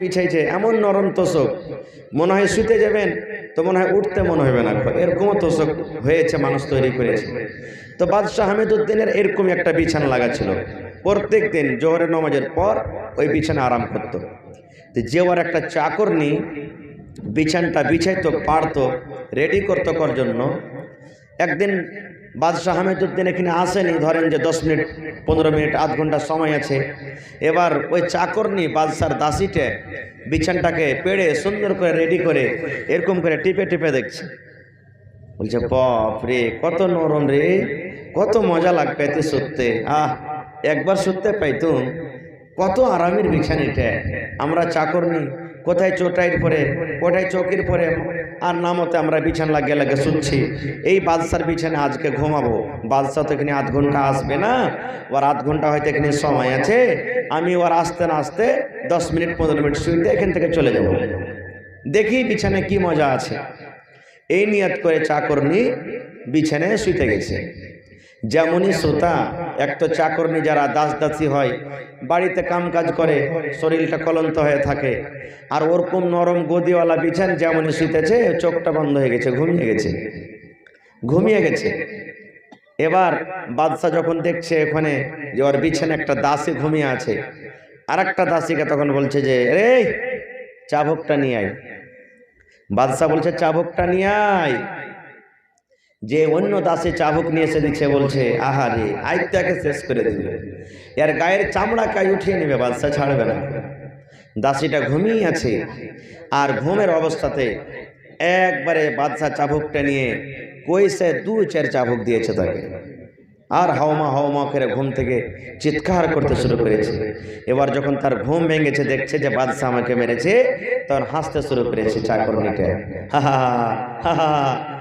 পিছাইছে, এমন নরম তোষক, মনে হয় শুতে যাবেন তো মনে হয় উঠতে মনে হবে না, এরকমও তোষক হয়েছে, মানুষ তৈরি করেছে। তো বাদশাহ হামিদউদ্দিনের এরকম একটা বিছানা লাগা ছিল, প্রত্যেক দিন জোহরের নামাজের পর ওই বিছানা আরাম করতো। তো যে ওর একটা চাকরনি বিছানটা বিছাইতো, পারতো, রেডি করতো করার জন্য। একদিন বাদশাহ হামিদউদ্দিন এখানে আসেনি, ধরেন যে 10 মিনিট 15 মিনিট আধ ঘন্টা সময় আছে। এবার ওই চাকরনি বাদশার দাসিটে বিছানটাকে পেড়ে সুন্দর করে রেডি করে এরকম করে টিপে টিপে দেখছে। বলছে বাপ রে, কত নরম রে, কত মজা লাগবে এতে শুতে। একবার শুতে পাইতুম, কত আরামের বিছানিটা। আমরা চাকরনি কোথায় চোটাইয়ের পরে, কোথায় চৌকির পরে, আর নামতে আমরা বিছানা লাগিয়ে লাগে শুচ্ছি। এই বাদশার বিছানে আজকে ঘুমাবো। বাদশাহ তো এখানে আধ ঘন্টা আসবে না, ওর আধ ঘন্টা হয়তো এখানে সময় আছে, আমি ওর আসতে না আসতে 10 মিনিট 15 মিনিট শুইতে এখান থেকে চলে যাব, দেখি বিছানে কি মজা আছে। এই নিয়ত করে চাকরনি বিছানায় শুইতে গেছে। যেমনই শ্রোতা, এক তো চাকরনি যারা দাস দাসী হয়, বাড়িতে কাম কাজ করে, শরীরটা ক্লান্ত হয়ে থাকে, আর ওরকম নরম গদিওয়ালা বিছান যেমনই শুইতেছে, চোখটা বন্ধ হয়ে গেছে, ঘুমিয়ে গেছে। এবার বাদশাহ যখন দেখছে ওখানে যে ওর বিছানে একটা দাসী ঘুমিয়ে আছে, আর একটা দাসীকে তখন বলছে যে রে, চাবুকটা নিয়ে আয়। বাদশাহ বলছে চাবুকটা নিয়ে আয়। যে অন্য দাসে চাবুক নিয়ে এসে দিচ্ছে, বলছে আহারে, আইত্যাকে শেষ করে দিবে, এর গায়ের চামড়াকে উঠিয়ে নেবে, বাদশাহ ছাড়বে না। দাসীটা ঘুমিয়ে আছে, আর ঘুমের অবস্থাতে একবারে বাদশাহ চাবুকটা নিয়ে কইসে 2-4 চাবুক দিয়েছে তাকে, আর হাওমা হাওমা করে ঘুম থেকে চিৎকার করতে শুরু করেছে। এবার যখন তার ঘুম ভেঙেছে, দেখছে যে বাদশাহ আমাকে মেরেছে, তখন হাসতে শুরু করেছে চাকরনিটা, হা হা হা হা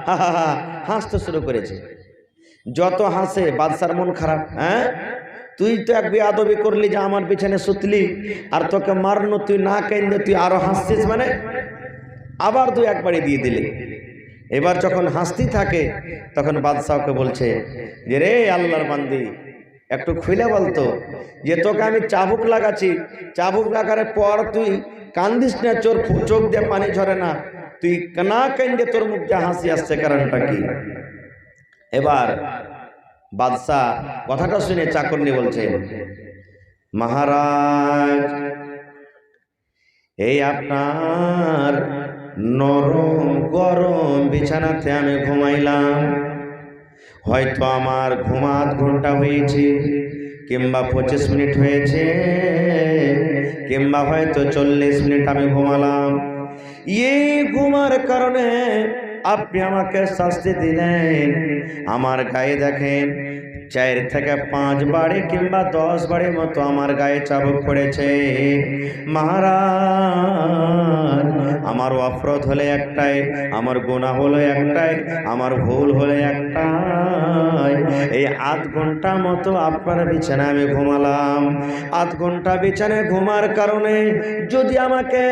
হা হা হা হাসতে শুরু করেছে। যত হাসে বাদশার মন খারাপ। তুই তো এক বেয়াদবি করলি যে আমার পিছনে সুতলি, আর তোকে মারনো, তুই না কেন্দ্রে তুই আরো হাসছিস, মানে আবার তুই একবারই দিয়ে দিলি। এবার যখন হাসতে থাকে, তখন বাদশাহকে বলছে যে রে আল্লাহর বান্দি, একটু খুলে বলতো যে তোকে আমি চাবুক লাগাচ্ছি, চাবুক লাগার পর তুই কান্দিস না, চোখ দিয়ে পানি ঝরে না, তুই না কেন্দ্রে তোর মুখ দিয়ে হাসি আসছে, কারণটা কি? এবার বাদশাহ কথাটা শুনে চাকরনি বলছে, মহারাজ, এই আপনার নরম গরম বিছানাতে আমি ঘুমাইলাম, হয়তো আমার ঘুম আধ ঘন্টা হয়েছে, কিংবা 25 মিনিট হয়েছে, কিংবা হয়তো 40 মিনিট আমি ঘুমালাম। এই ঘুমার কারণে আপনি আমাকে শাস্তি দিলেন। আমার গায়ে দেখেন 4 থেকে 5 বাড়ি কিংবা 10 বাড়ির মতো আমার গায়ে চাবুক পড়েছে। মহারাজ, আমার অপরাধ হলে একটাই, আমার গুনাহ হলো একটাই, আমার ভুল হলে একটাই। এই আধ ঘন্টা মতো আপনার বিছানায় আমি ঘুমালাম। আধ ঘন্টা বিছানায় ঘুমার কারণে যদি আমাকে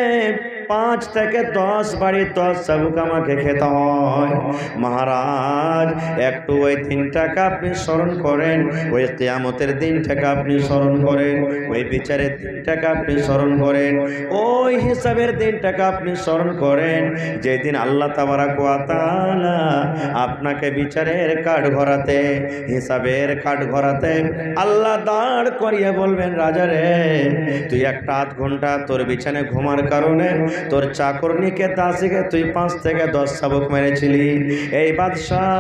5 থেকে 10 বাড়ি 10 চাবুক আমাকে খেতে হয়, মহারাজ, একটু ওই দিনটাকে আপনি স্মরণ করেন, ওই কিয়ামতের দিনটাকে আপনি স্মরণ করেন, ওই বিচারের দিনটাকে আপনি স্মরণ করেন, ওই হিসাবের দিনটাকে আপনি স্মরণ করেন, যেদিন আল্লাহ তাবারাক ওয়া তাআলা আপনাকে বিচারের কাঠ ঘরাতে, হিসাবের কাঠ ঘরাতে আল্লাহ দাঁড় করিয়ে বলবেন, রাজা রে, তুই একটা আধ ঘন্টা তোর বিছানায় ঘুমার কারণে তোর চাকরনিকে দাসীকে তুই 5 থেকে 10 চাবুক মেরেছিলি। এই বাদশাহ,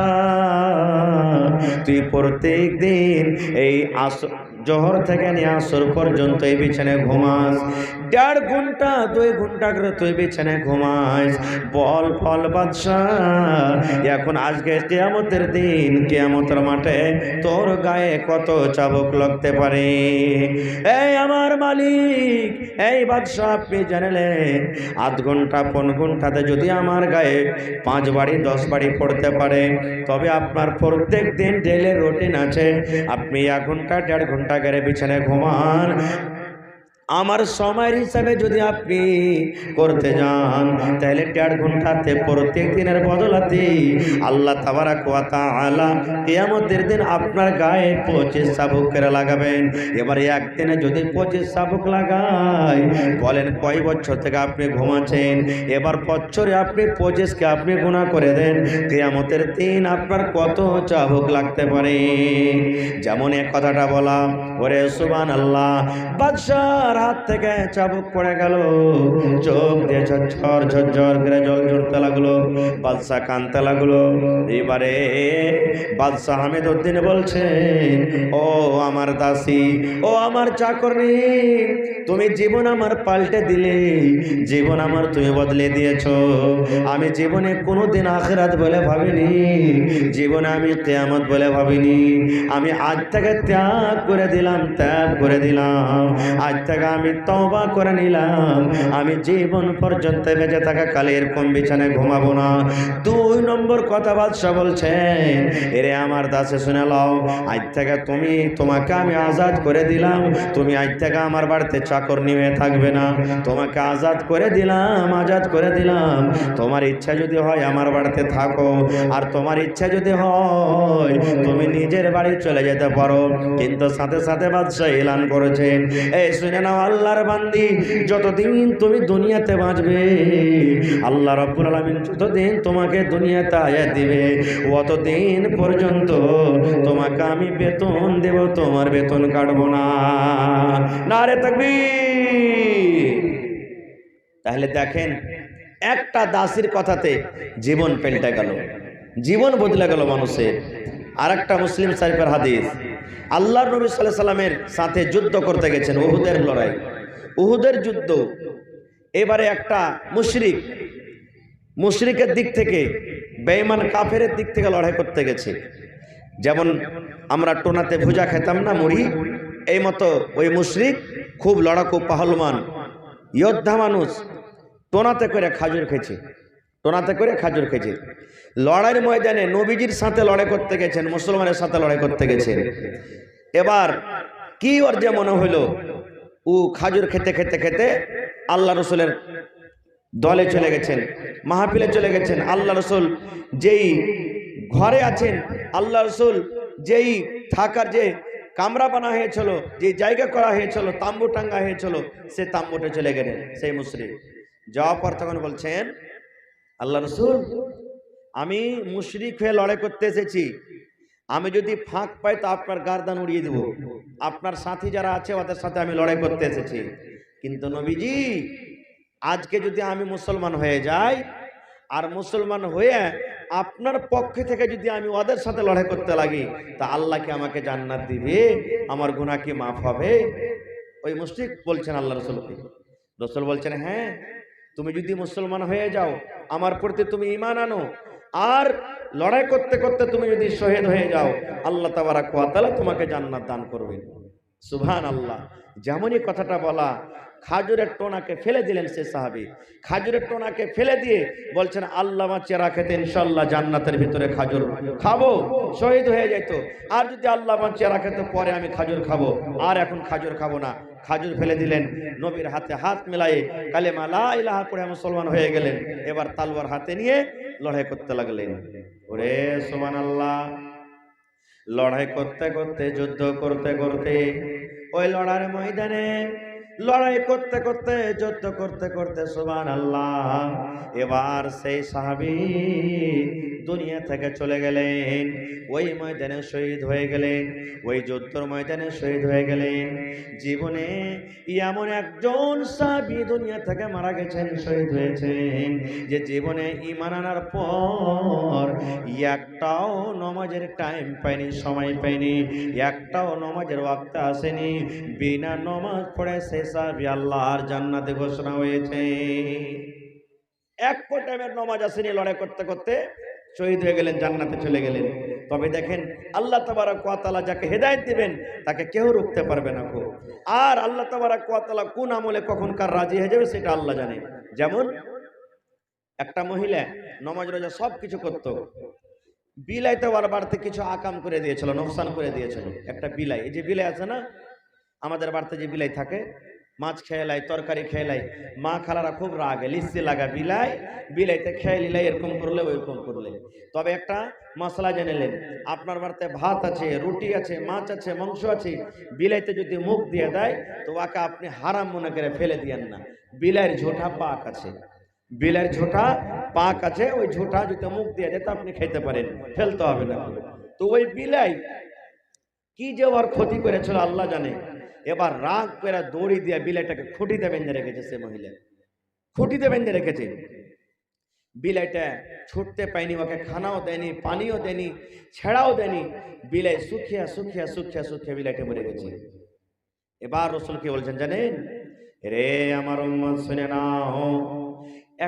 তুই প্রত্যেক দিন এই জোহর থেকে নিয়ে আসর পর্যন্ত এই বিছানায় ঘুমাস, 1.5 ঘন্টা 2 ঘন্টা করে তুই বিছানায় ঘুমাস। বল ফল বাদশাহ, এখন আজকে কিয়ামতের দিন, কিয়ামতের মাঠে তোর গায়ে কত চাবুক লাগতে পারে? এই আমার মালিক, এই বাদশাহ, আপনি জানলেন আধ ঘন্টা 15 ঘন্টাতে যদি আমার গায়ে 5 বাড়ি 10 বাড়ি পড়তে পারে, তবে আপনার প্রত্যেক দিন ডেইলি রুটিন আছে, আপনি 1 ঘন্টা 1.5 ঘন্টা করে বিছানায় ঘুমান, আমার সময়ের হিসাবে যদি আপনি করতে যান তাহলে 1.5 ঘন্টাতে প্রত্যেক দিনের বদলাতে আল্লাহ তাবারাক ওয়া তাআলা কিয়ামতের দিন আপনার গায়ে 25 চাবুক করে লাগাবেন। এবারে একদিনে যদি 25 চাবুক লাগায়, বলেন কয় বছর থেকে আপনি ঘুমাচ্ছেন? এবার বছরে আপনি 25কে আপনি গুনাহ করে দেন, কিয়ামতের দিন আপনার কত চাবুক লাগতে পারে? যেমন এক কথাটা বলা, ওরে সুবহানাল্লাহ, বাদশার হাত থেকে চাবুক পড়ে গেল, চোখ দিয়ে ঝরঝর ঝরঝর করে জল ঝরতে লাগলো, বাদশাহ কাঁদতে লাগলো। এবারে বাদশাহ হামিদউদ্দিন বলছেন, ও আমার দাসী, ও আমার চাকরনি, তুমি জীবন আমার পাল্টে দিলে, জীবন আমার তুমি বদলে দিয়েছো। আমি জীবনে কোনোদিন আখিরাত বলে ভাবিনি, জীবনে আমি কিয়ামত বলে ভাবিনি। আমি আজ থেকে ত্যাগ করে দিলাম, ত্যাগ করে দিলাম। আজ থেকে আমি তওবা করে নিলাম, আমি জীবন পর্যন্ত বেঁচে থাকা কালে এরকম বিছানায় ঘুমাবো না। 2 নম্বর কথা বাদশাহ বলছেন, এরে আমার দাসে শুনে লও, আজ থেকে তোমাকে আমি আজাদ করে দিলাম, তুমি আজ থেকে আমার বাড়িতে চাকর নিয়ে থাকবে না, তোমাকে আজাদ করে দিলাম, আজাদ করে দিলাম। তোমার ইচ্ছা যদি হয় আমার বাড়িতে থাকো, আর তোমার ইচ্ছা যদি হয় তুমি নিজের বাড়ি চলে যেতে পারো। কিন্তু সাথে সাথে বাদশাহ এলান করেছেন, এই শুনে নাও আল্লাহর বান্দি, যতদিন তুমি দুনিয়াতে বাঁচবে, আল্লাহ রাব্বুল আলামিন যতদিন তোমাকে দুনিয়াতে আয়াত দিবে, অতদিন পর্যন্ত তোমাকে আমি বেতন দেব, তোমার বেতন কাটবো না। নারে তাকবীর! তাহলে দেখেন, একটা দাসীর কথাতে জীবন পাল্টে গেল, জীবন বদলে গেল মানুষের। আর একটা মুসলিম শরীফের হাদিস, আল্লাহর নবী সাল্লাল্লাহু আলাইহি সাল্লামের সাথে যুদ্ধ করতে গেছেন, উহুদের লড়াই, উহুদের যুদ্ধ। এবারে একটা মুশরিকের দিক থেকে, বেঈমান কাফেরের দিক থেকে লড়াই করতে গেছে। যেমন আমরা টোনাতে ভুজা খেতাম না, মুড়ি, এই মতো ওই মুশরিক খুব লড়াকু পাহলমান যোদ্ধা মানুষ, টোনাতে করে খাজুর খেয়েছে, টোনাতে করে খাজুর খেয়েছে। লড়াইয়ের ময়দানে নবীজির সাথে লড়াই করতে গেছেন, মুসলমানের সাথে লড়াই করতে গেছেন। এবার কি ওর যে মনে হলো, ও খাজুর খেতে খেতে খেতে আল্লাহ রসুলের দলে চলে গেছেন, মাহফিলে চলে গেছেন। আল্লাহ রসুল যেই ঘরে আছেন, আল্লাহ রসুল যেই থাকার যে কামরা বানা হয়েছিল, যে জায়গা করা হয়েছিল, তাম্বু টাঙ্গা হয়েছিল, সে তাম্বুতে চলে গেলেন সেই মুশরিক। যাওয়ার পর তখন বলছেন, আল্লাহ রসুল, আমি মুশরিক হয়ে লড়াই করতে এসেছি, আমি যদি ফাঁক পাই তো আপনার গারদান উড়িয়ে দেব, আপনার সাথী যারা আছে ওদের সাথে আমি লড়াই করতে এসেছি। কিন্তু নবীজি, আজকে যদি আমি মুসলমান হয়ে যাই, আর মুসলমান হয়ে আপনার পক্ষে থেকে যদি আমি ওদের সাথে লড়াই করতে লাগি, তা আল্লাহ কি আমাকে জান্নাত দিবে? আমার গুনাহ কি মাফ হবে? ওই মুশরিক বলছেন আল্লাহ রসুলকে। রসুল বলছেন, হ্যাঁ, তুমি যদি মুসলমান হয়ে যাও, আমার প্রতি তুমি ঈমান আনো, আর লড়াই করতে করতে তুমি যদি শহীদ হয়ে যাও, আল্লাহ তাবারাক ওয়া তাআলা তোমাকে জান্নাত দান করবেন। সুবহানাল্লাহ! যেমনই কথাটা বলা, খাজুরের টোনাকে ফেলে দিলেন সে সাহাবী। খাজুরের টোনাকে ফেলে দিয়ে বলছেন, আল্লাহ বাঁচিয়ে রাখেতে ইনশাআল্লাহ জান্নাতের ভিতরে খাজুর খাবো, শহীদ হয়ে যেত। আর যদি আল্লাহ বাঁচিয়ে রাখে তো পরে আমি খাজুর খাবো, আর এখন খাজুর খাবো না। খাজুর ফেলে দিলেন, নবীর হাতে হাত মিলায়ে কালেমা লা ইলাহা পড়ে মুসলমান হয়ে গেলেন। এবার তালওয়ার হাতে নিয়ে লড়াই করতে লাগলেন। ওরে সুবহানাল্লাহ! লড়াই করতে করতে, যুদ্ধ করতে করতে, ওই লড়ার ময়দানে লড়াই করতে করতে, যুদ্ধ করতে করতে, সুবহানাল্লাহ, এবার সেই সাহাবী দুনিয়া থেকে চলে গেলেন, ওই ময়দানে শহীদ হয়ে গেলেন, ওই যুদ্ধের ময়দানে শহীদ হয়ে গেলেন। জীবনে এমন একজন সাহাবী দুনিয়া থেকে মারা গেছেন, শহীদ হয়েছেন, যে জীবনে ঈমান আনার পর একটাও নামাজের টাইম পায়নি, সময় পায়নি, একটাও নামাজের ওয়াক্ত আসেনি। বিনা নামাজ পড়ে সে সাহাবী আল্লাহর জান্নাতে ঘোষণা হয়েছে। এক টাইমের নামাজ আসেনি, লড়াই করতে করতে শহীদ হয়ে গেলেন, জান্নাতে চলে গেলেন। তবে দেখেন, আল্লাহ তাবারাক ওয়া তাআলা যাকে হেদায়েত দিবেন তাকে কেউ রুখতে পারবে না। আর আল্লাহ তাবারাক ওয়া তাআলা কোন আমলে কখন কার রাজি হয়ে যাবে সেটা আল্লাহ জানে। যেমন একটা মহিলা নামাজ রোজা সব কিছু করত, বিলাইতে ওর বাড়িতে কিছু আকাম করে দিয়েছিল, নোকসান করে দিয়েছিল। একটা বিলাই, এই যে বিলাই আছে না, আমাদের বাড়িতে যে বিলাই থাকে, মাছ খেয়ে লাই, তরকারি খেয়ে লাই, মা খালারা খুব রাগে, লিস্সি লাগা বিলাই, বিলাইতে খেয়ে নিলাই, এরকম করলে ওইরকম করলে। তবে একটা মশলা জেনেলেন, আপনার বাড়িতে ভাত আছে, রুটি আছে, মাছ আছে, মাংস আছে, বিলাইতে যদি মুখ দিয়ে দেয় তো ওকে আপনি হারাম মনে করে ফেলে দিয়েন না। বিলাইয়ের ঝোঁটা পাক আছে, বিলাইয়ের ঝোঁটা পাক আছে, ওই ঝোঁটা যদি মুখ দিয়ে দেয় তো আপনি খেতে পারেন, ফেলতে হবে না। তো ওই বিলাই কি যে ওর ক্ষতি করেছিল আল্লাহ জানে। এবার রাগ করে দড়ি দিয়ে বিলাইটাকে খুঁটিতে বেঁধে রেখেছে, সে মহিলা খুঁটিতে বেঁধে রেখেছে। বিলাইটা ছুটতে পায়নি, ওকে খানাও দেয়নি, পানিও দেয়নি, ছেড়াও দেয়নি। বিলাই শুকিয়া শুকিয়া শুকিয়া শুকিয়া বিলাইটা মরে গেছে। এবার রসুল কি বলছেন জানেন? রে আমার উম্মত শুনে নাও,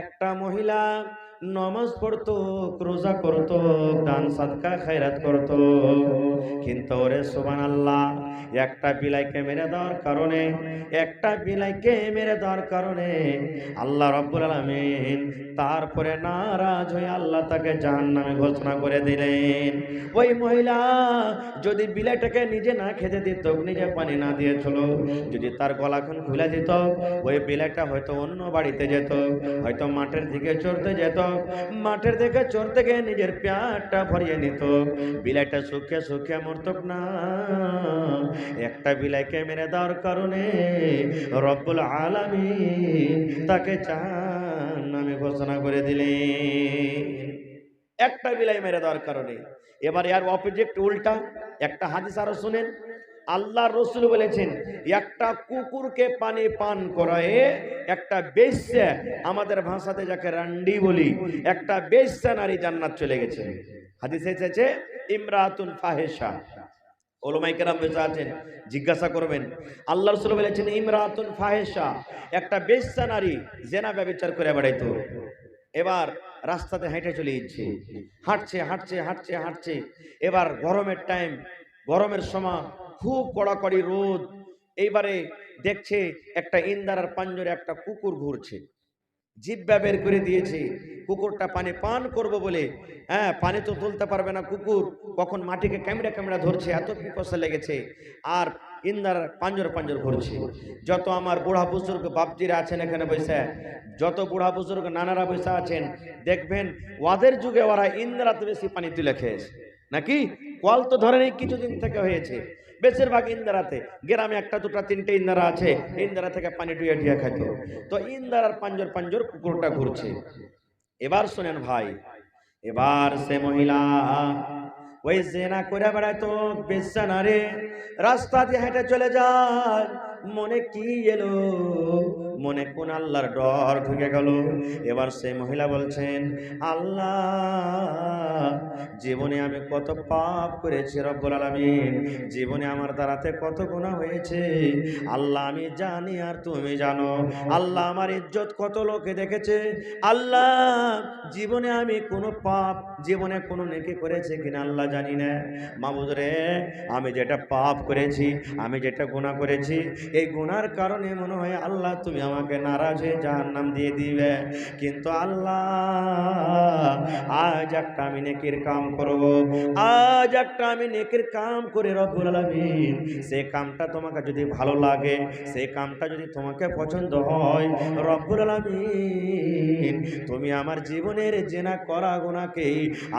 একটা মহিলা নমাজ পড়তো, রোজা করতো, দান সাদকা খায়রাত করতো, কিন্তু ওরে সুবহানাল্লাহ একটা বিলাইকে মেরে দেওয়ার কারণে, একটা বিলাইকে মেরে দেওয়ার কারণে আল্লাহ রাব্বুল আলামিন তারপরে নারাজ হয়ে আল্লাহ তাকে জাহান্নামে ঘোষণা করে দিলেন। ওই মহিলা যদি বিলাইটাকে নিজে না খেতে দিত, নিজে পানি না দিয়েছিল, যদি তার গলাখান খুলে দিত, ওই বিলাইটা হয়তো অন্য বাড়িতে যেত, হয়তো মাঠের দিকে চড়তে যেত, মাঠের দিকে চড়তে গিয়ে নিজের পেটটা ভরিয়ে নিত, বিলাইটা সুখে সুখে মরতক না। একটা বিলাইকে মেরে দেওয়ার কারণে রব্বুল আলামিন তাকে জাহান্নামে ঘোষণা করে দিলেন, একটা বিলাই মেরে দেওয়ার কারণে। এবার এর অপোজিট উল্টা একটা হাদিস আরো শুনেন। আল্লাহর রাসূল বলেছেন, একটা কুকুরকে পানি পান করায় একটা বেশ্যা, আমাদের ভাষাতে যাকে রান্ডি বলি, একটা বেশ্যা নারী জান্নাত চলে গেছে। হাদিসে এসেছে ইমরাতুন ফাহিশা। ওলামায়ে কেরাম বেঁচে আছেন, জিজ্ঞাসা করবেন। আল্লাহ রাসূল বলেছেন ইমরাতুন ফাহিশা, একটা বেশ্যা নারী জেনা ব্যভিচার করে বেড়াইতো। এবার রাস্তাতে হেঁটে চলে যাচ্ছে, হাঁটছে হাঁটছে হাঁটছে হাঁটছে। এবার গরমের টাইম, গরমের সময় খুব কড়াকড়ি রোদ। এইবারে দেখছে একটা ইন্দারার পাঞ্জরে একটা কুকুর ঘুরছে, জিহ্বা বের করে দিয়েছে, কুকুরটা পানি পান করব বলে, হ্যাঁ পানি তো তুলতে পারবে না কুকুর, কখন মাটিকে ক্যামেরা ক্যামেরা ধরছে, এত পিপাসা লেগেছে, আর ইন্দার পাঞ্জর পাঞ্জর ঘুরছে। যত আমার বুড়া বুজুর্গ বাপজিরা আছেন এখানে বসে, যত বুড়া বুজুর্গ নানারা বসে আছেন, দেখবেন ওদের যুগে ওরা ইন্দারাতে বেশি পানি তুলে খেয়েছে নাকি? কল তো ধরেনি, কিছুদিন থেকে হয়েছে, বেশিরভাগ ইন্দারাতে। গ্রামে একটা দুটা তিনটে ইন্দারা আছে, ইন্দারা থেকে পানি টুয়ে টুয়ে খাইত। তো ইন্দারার পাঞ্জর পাঞ্জর কুকুরটা ঘুরছে। এবার শোনেন ভাই, এবার সে মহিলা ওই জেনা করে বেড়াইতো, বেশ্যা নারী, রাস্তা দিয়ে হেঁটে চলে যায়, মনে কি এলো, মনে কোন আল্লাহর ডর ঢুকে গেল। এবার সেই মহিলা বলছেন, আল্লাহ জীবনে আমি কত পাপ করেছি রব্বুল আলামিন, জীবনে আমার দ্বারাতে কত গুনাহ হয়েছে আল্লাহ আমি জানি আর তুমি জানো। আল্লাহ আমার ইজ্জত কত লোকে দেখেছে, আল্লাহ জীবনে আমি কোনো পাপ, জীবনে কোনো নেকি করেছে কিনা আল্লাহ জানি না। মাবুদ রে, আমি যেটা পাপ করেছি, আমি যেটা গুনাহ করেছি, এই গুনার কারণে মনে হয় আল্লাহ তুমি আমাকে নারাজ হয়ে জাহান্নাম দিয়ে দিবে। কিন্তু আল্লাহ আজ একটা আমি নেকির কাম করব, আজ একটা আমি নেকির কাম করে রব্বুল আলামিন, সেই কামটা তোমাকে যদি ভালো লাগে, সেই কামটা যদি তোমাকে পছন্দ হয় রব্বুল আলামিন, তুমি আমার জীবনের জেনা করা গুনাহকে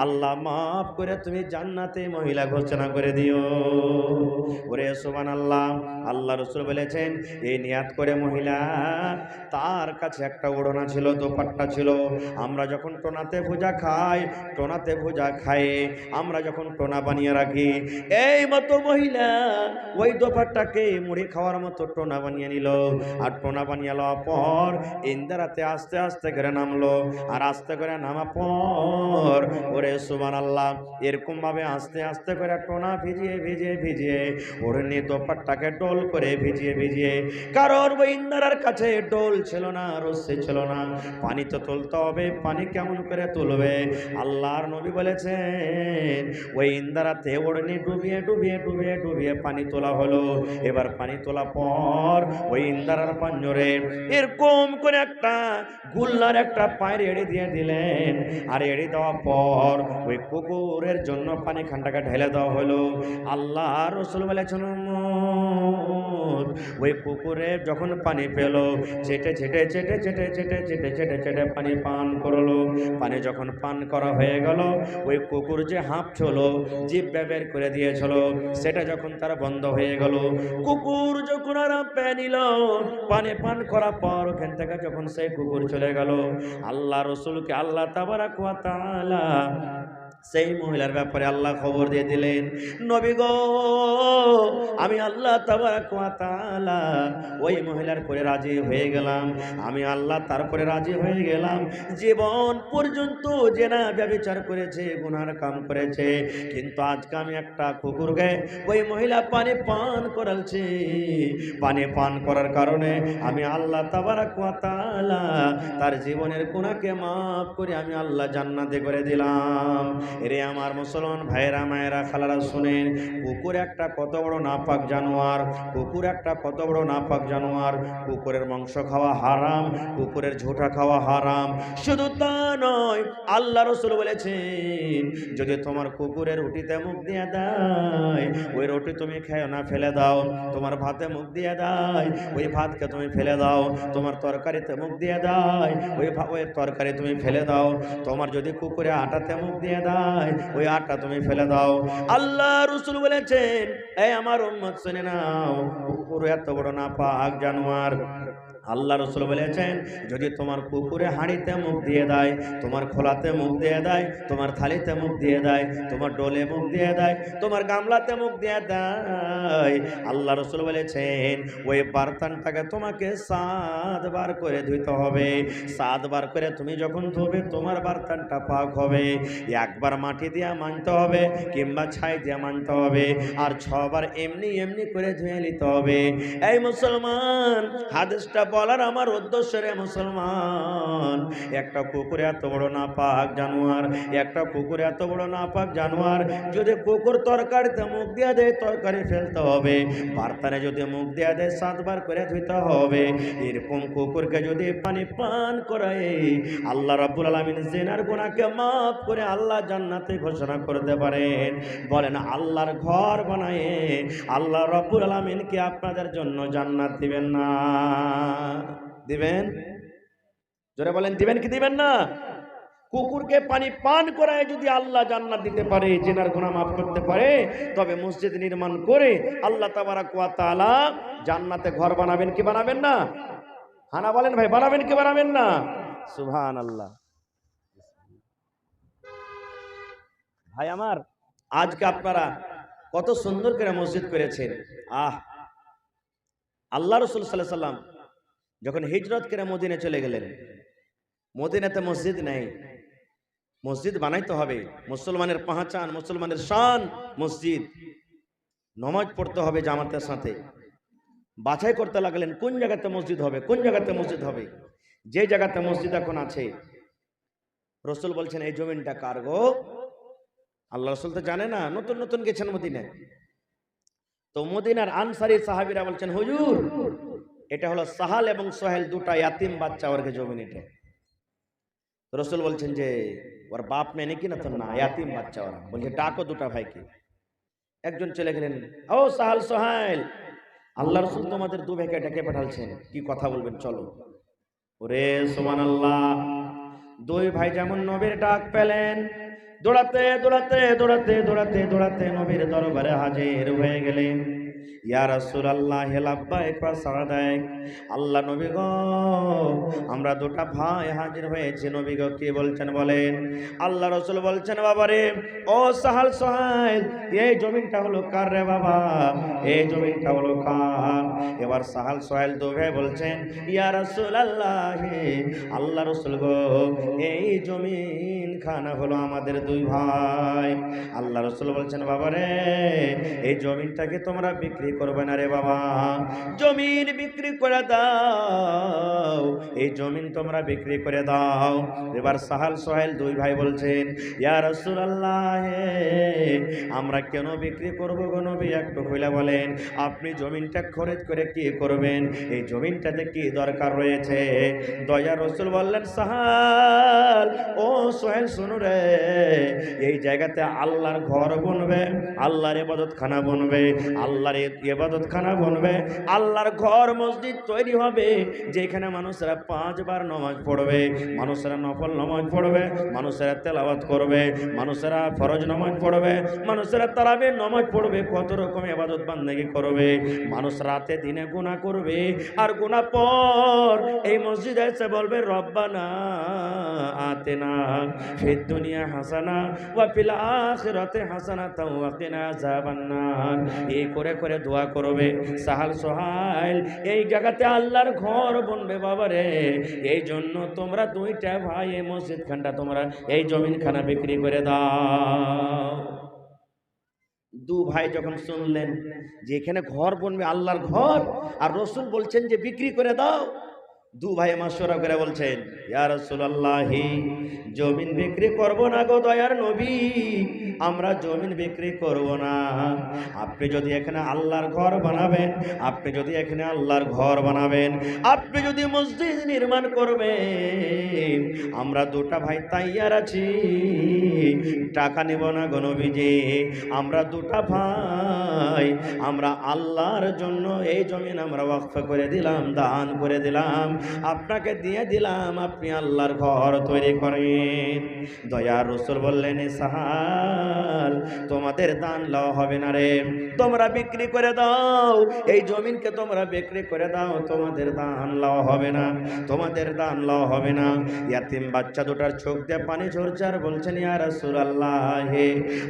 আল্লাহ মাফ করে তুমি জান্নাতে মহিলা ঘোষণা করে দিও। ওরে সুবহানাল্লাহ। আল্লাহ রাসূল বলেছেন, এই নিয়াত করে মহিলা, তার কাছে একটা ওড়না ছিল, দোপাট্টা ছিল। আমরা যখন টোনাতে ভুজা খাই, টোনাতে ভুজা খাই, আমরা যখন টোনা বানিয়ে রাখি, এই মতো মহিলা ওই দোপাট্টাকে মুড়ি খাওয়ার মতো টোনা বানিয়ে নিল। আর টোনা বানিয়ে লওয়ার পর ইন্দারাতে আস্তে আস্তে করে নামলো, আর আস্তে করে নামা পর ওরে সুবহানাল্লাহ এরকম ভাবে আস্তে আস্তে করে টোনা ভিজিয়ে ভিজিয়ে ভিজিয়ে ওড়নি দোপাট্টাকে ডোল করে ভিজিয়ে ভিজিয়ে, কারণ ওই ইন্দারার কাছে ডোল ছিল না, রস্সি ছিল না, পানি তো তুলতে হবে, পানি কেমন করে তুলবে? আল্লাহর নবী বলেছেন ওই ইন্দারাতে ওড়নি ডুবিয়ে ডুবিয়ে ডুবিয়ে ডুবিয়ে পানি তোলা হলো। এবার পানি তোলা পর ওই ইন্দারার পাঞ্জরে এরকম করে একটা গুল্লার একটা পায়ের এড়ে দিয়ে দিলেন, আর এড়ে দেওয়ার পর ওই কুকুরের জন্য পানি খানটাকে ঢেলে দেওয়া হলো। আল্লাহ রাসূল বলেছেন, ওই পুকুরে যখন পানি পেল, চেটে চেটে চেটে চেটে চেটে চেটে চেটে চেটে পানি পান করলো। পানি যখন পান করা হয়ে গেল, ওই কুকুর যে হাঁপছিল, জিভ বের করে দিয়েছিল, সেটা যখন তার বন্ধ হয়ে গেল, কুকুর যখন আরাম পেয়ে নিল, পানি পান করার পর ওখান থেকে যখন সেই কুকুর চলে গেল, আল্লাহ রসুলকে আল্লাহ তাবারাক ওয়া তাআলা সেই মহিলার ব্যাপারে আল্লাহ খবর দিয়ে দিলেন, নবী গো, আমি আল্লাহ তাবারাক ওয়া তাআলা ওই মহিলার পরে রাজি হয়ে গেলাম, আমি আল্লাহ তারপরে রাজি হয়ে গেলাম। জীবন পর্যন্ত জেনা ব্যভিচার করেছে, গুনার কাম করেছে, কিন্তু আজকে আমি একটা কুকুরকে ওই মহিলা পানি পান করালছি, পানি পান করার কারণে আমি আল্লাহ তাবারাক ওয়া তাআলা তার জীবনের গুনাহকে মাফ করে আমি আল্লাহ জান্নাতে করে দিলাম। এরে আমার মুসলমান ভাইরা মায়েরা খালারা শুনেন, কুকুর একটা কত বড় নাপাক জানোয়ার, কুকুর একটা কত বড় নাপাক জানোয়ার। কুকুরের মাংস খাওয়া হারাম, কুকুরের ঝোঁটা খাওয়া হারাম। শুধু তা নয়, আল্লাহ রাসূল বলেছেন, যদি তোমার কুকুরের রুটিতে মুখ দিয়ে দেয়, ওই রুটি তুমি খেও না, ফেলে দাও। তোমার ভাতে মুখ দিয়ে দেয়, ওই ভাতকে তুমি ফেলে দাও। তোমার তরকারিতে মুখ দিয়ে দেয়, ওই তরকারি তুমি ফেলে দাও। তোমার যদি কুকুরে আটাতে মুখ দিয়ে দেয়, ওই আটা তুমি ফেলে দাও। আল্লাহ রাসূল বলেছেন, এই আমার উম্মত শুনে নাও, কুকুর এত বড় নাপাক জানোয়ার। আল্লাহ রাসূল বলেছেন, যদি তোমার কুকুরে হাঁড়িতে মুখ দিয়ে দেয়, তোমার খোলাতে মুখ দিয়ে দেয়, তোমার থালিতে মুখ দিয়ে দেয়, তোমার ডোলে মুখ দিয়ে দেয়, তোমার গামলাতে মুখ দিয়ে দেয়, আল্লাহ রাসূল বলেছেন, ওই বারতানটাকে তোমাকে 7 বার করে ধুইতে হবে। 7 বার করে তুমি যখন ধোবে, তোমার বারতানটা পাক হবে। একবার মাটি দিয়ে মানতে হবে, কিংবা ছাই দিয়ে মানতে হবে, আর 6 বার এমনি এমনি করে ধুয়ে নিতে হবে। এই মুসলমান, হাদিসটা বলার আমার উদ্দেশ্য রে মুসলমান, একটা কুকুর এত বড় নাপাক জানোয়ার, একটা কুকুর এত বড় নাপাক জানোয়ার। যদি কুকুর তরকারিতে মুখ দিয়ে দেয়, তরকারি ফেলতে হবে। বার্তানে যদি মুখ দিয়ে দেয়, 7 বার করে ধুইতে হবে। এরকম কুকুরকে যদি পানি পান করায়, আল্লাহ রাব্বুল আলামিন জিনার গুনাহকে মাফ করে আল্লাহ জান্নাতে ঘোষণা করতে পারেন। বলেন, আল্লাহর ঘর বানায় আল্লাহ রাব্বুল আলামিন কি আপনাদের জন্য জান্নাত দিবেন না? দিবেন? জোরে বলেন, দিবেন কি দিবেন না? কুকুরকে পানি পান করায় যদি আল্লাহ জান্নাত দিতে পারে, জিনার গুনাহ মাফ করতে পারে, তবে মসজিদ নির্মাণ করে আল্লাহ তাবারাক ওয়া তাআলা জান্নাতে ঘর বানাবেন কি বানাবেন না? হানা বলেন ভাই, বানাবেন কি বানাবেন না? সুবহানাল্লাহ। ভাই আমার, আজকে আপনারা কত সুন্দর করে মসজিদ করেছেন। আল্লাহ রাসূল সাল্লাল্লাহু আলাইহি সাল্লাম যখন হিজরত করে মদিনা চলে গেলেন, মদিনাতে মসজিদ নেই, মসজিদ বানাইতে হবে। মুসলমানের পাহচান, মুসলমানের শান মসজিদ। নামাজ পড়তে হবে জামাতের সাথে। বাছাই করতে লাগলেন কোন জায়গাতে মসজিদ হবে, কোন জায়গাতে মসজিদ হবে। যে জায়গাতে মসজিদ এখন আছে, রাসূল বলছেন, এই জমিনটা কার গো? আল্লাহ রাসূল তো জানে না, নতুন নতুন গেছেন মদিনায়। তো মদিনার আনসারী সাহাবীরা বলছেন, হুজুর, এটা হলো সাহাল এবং সোহেল, দুটা ইয়াতিম বাচ্চা ওর জমিন। এটা রাসূল বলছেন যে, ওর বাপ মেনে কি না? তো না, ইয়াতিম বাচ্চা ওরা। বলছে, ডাকো দুটা ভাইকে। একজন চলে গেলেন, ও সাহাল সোহেল, আল্লাহ রাসূল তোমাদের দু ভাইকে ডেকে পাঠালছেন, কি কথা বলবেন, চলো। ওরে সুবহানাল্লাহ, দুই ভাই যেমন নবীর ডাক পেলেন, দৌড়াতে দৌড়াতে দৌড়াতে দৌড়াতে দৌড়াতে নবীর দরবারে হাজির হয়ে গেলেন। ইয়া রাসূলুল্লাহ, লাব্বাইক ওয়া সাদাইক। আল্লাহ নবী গো, আমরা দুটা ভাই হাজির হয়েছি। নবী গো, কি বলছেন বলেন। আল্লাহ রাসূল বলছেন, বাবারে ও সাহাল সোহেল, এই জমিনটা হলো কার রে বাবা? এই জমিনটা হলো কার? এবার সাহাল সোহেল দু ভাই বলছেন, ইয়া রাসূলুল্লাহ, আল্লাহ রাসূল গো, এই জমিন খানা হলো আমাদের দুই ভাই। আল্লাহ রাসূল বলছেন, বাবারে এই জমিনটাকে তোমরা বিক্রি করবে না রে বাবা, জমিন বিক্রি করে দাও, এই জমিন তোমরা বিক্রি করে দাও। এবার সাহাল সোহেল দুই ভাই বলছেন, ইয়া রাসূলুল্লাহ, আমরা কেন বিক্রি করব গো নবী, একটু খুলে বলেন। আপনি জমিনটা খরিদ করে কি করবেন? এই জমিনটাতে কি দরকার রয়েছে? দয়া রাসূল বললেন, সাহাল ও সোহেল, শুনো রে, এই জায়গাতে আল্লাহর ঘর বনবে, আল্লাহর ইবাদতখানা বনবে, আল্লাহর ইবাদতখানা বনবে, আল্লাহর ঘর মসজিদ তৈরি হবে, যেখানে মানুষেরা 5 বার নামাজ পড়বে, মানুষেরা নফল নামাজ পড়বে, মানুষেরা তেলাওয়াত করবে, মানুষেরা ফরজ নামাজ পড়বে, মানুষেরা তারাবির নামাজ পড়বে, কত রকম ইবাদত বান্দেগি করবে। মানুষ রাতে দিনে গুনাহ করবে, আর গুনাহ পর এই মসজিদে এসে বলবে রব্বানা আতিনা ফিদ দুনিয়া হাসানা ওয়া ফিল আখিরাতি হাসানাতাও ওয়া কিনা আযাবান্নার। এই করে করে দোয়া করবে। সাহাল সোহাইল এই জায়গাতে আল্লাহর ঘর বনবে বাবারে। এই জন্য তোমরা দুইটা ভাই এই মসজিদ খানটা তোমরা এই জমিন খানা বিক্রি করে দাও। দু ভাই যখন শুনলেন যে এখানে ঘর বনবে, আল্লাহর ঘর, আর রাসূল বলছেন যে বিক্রি করে দাও, দু ভাই মাশওয়ারা করে বলছেন ইয়া রাসূলুল্লাহ, জমিন বিক্রি করব না গো দয়ার নবী, আমরা জমিন বিক্রি করব না। আপনি যদি এখানে আল্লাহর ঘর বানাবেন, আপনি যদি এখানে আল্লাহর ঘর বানাবেন, আপনি যদি মসজিদ নির্মাণ করবেন, আমরা দুটা ভাই তাইয়ার আছি, টাকা নেব না গো নবীজি। আমরা দুটা ভাই আমরা আল্লাহর জন্য এই জমিন আমরা ওয়াকফ করে দিলাম, দান করে দিলাম, আপনাকে দিয়ে দিলাম, আপনি আল্লাহর ঘর তৈরি করেন। দয়ার রাসূল বললেন সাহাল, তোমাদের দান লওয়া হবে না রে, তোমরা বিক্রি করে দাও, এই জমিনকে তোমরা বিক্রি করে দাও, তোমাদের দান লওয়া হবে না, তোমাদের দান লওয়া হবে না। ইয়াতিম বাচ্চা দুটার চোখ দিয়ে পানি ঝরছে আর বলছেন ইয়া রাসূলুল্লাহ,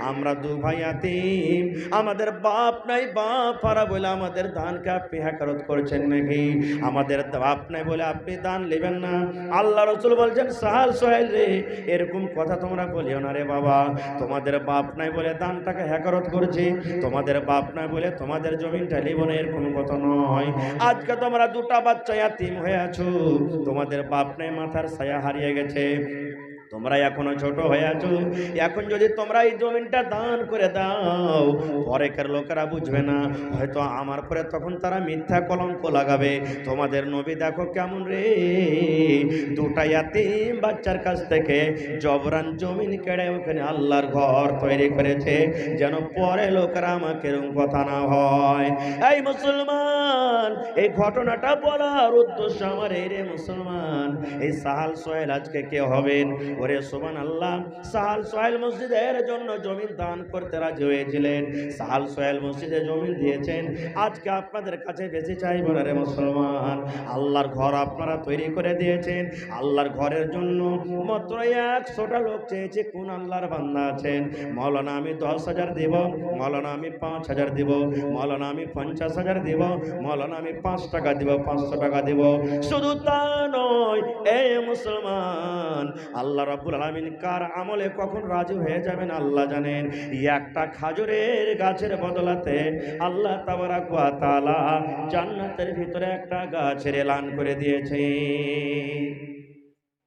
আমরা দু ভাই ইয়াতিম, আমাদের বাপ নাই, বাপ হারা বলে আমাদের দানকে আপনি হেকারত করছেন নাকি? আমাদের বাপ নাই বলে আপনি দান নেবেন না? আল্লাহ রাসূল বলছেন সাহাল সোহেল রে, এরকম কথা তোমরা বলিও না রে বাবা, তোমাদের বাপ নাই বলে দানটাকে হেকারত করছি, তোমাদের বাপ নাই বলে তোমাদের জমিনটা নিব না, এরকম কথা নয়। আজকে তোমরা দুটা বাচ্চা ইয়াতিম হয়ে আছো, তোমাদের বাপ নাই, মাথার ছায়া হারিয়ে গেছে, তোমরা এখনো ছোট হয়ে আছো, এখন যদি তোমরা এই জমিনটা দান করে দাও, পরেকার লোকেরা বুঝবে না, হয়তো আমার পরে তখন তারা মিথ্যা কলঙ্ক লাগাবে। তোমাদের নবী দেখো কেমন রে, দুটা ইয়াতিম বাচ্চার কাছ থেকে জবরান জমিন কেড়ে ওখানে আল্লাহর ঘর তৈরি করেছে, যেন পরে লোকেরা আমাকে এরকম কথা না হয়। এই মুসলমান, এই ঘটনাটা বলার উদ্দেশ্য আমার এই রে মুসলমান, এই সাহাল সোহেল আজকে কে হবেন? ওরে সুবহানাল্লাহ, সাহাল সোহেল মসজিদের জন্য জমিন দান করতে রাজি হয়েছিলেন, সাহাল সোহেল মসজিদে জমিন দিয়েছেন। আজকে আপনাদের কাছে বেশি চাইব না রে মুসলমান, আল্লাহর ঘর আপনারা তৈরি করে দিয়েছেন, আল্লাহর ঘরের জন্য মাত্র 100টা লোক চেয়েছে। কোন আল্লাহর বান্দা আছেন মাওলানা আমি 10,000 দিব, মাওলানা আমি 5,000 দিব, মাওলানা আমি 50,000 দিব, মাওলানা আমি 5 টাকা দিব, 500 টাকা দিব? শুধু তা নয় এ মুসলমান, আল্লাহ রাব্বুল আলামিন কার আমলে কখন রাজি হয়ে যাবেন আল্লাহ জানেন। একটা খাজুরের গাছের বদলাতে আল্লাহ তাবারাক ওয়া তাআলা জান্নাতের ভিতরে একটা গাছের এলান করে দিয়েছে।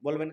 বলবেন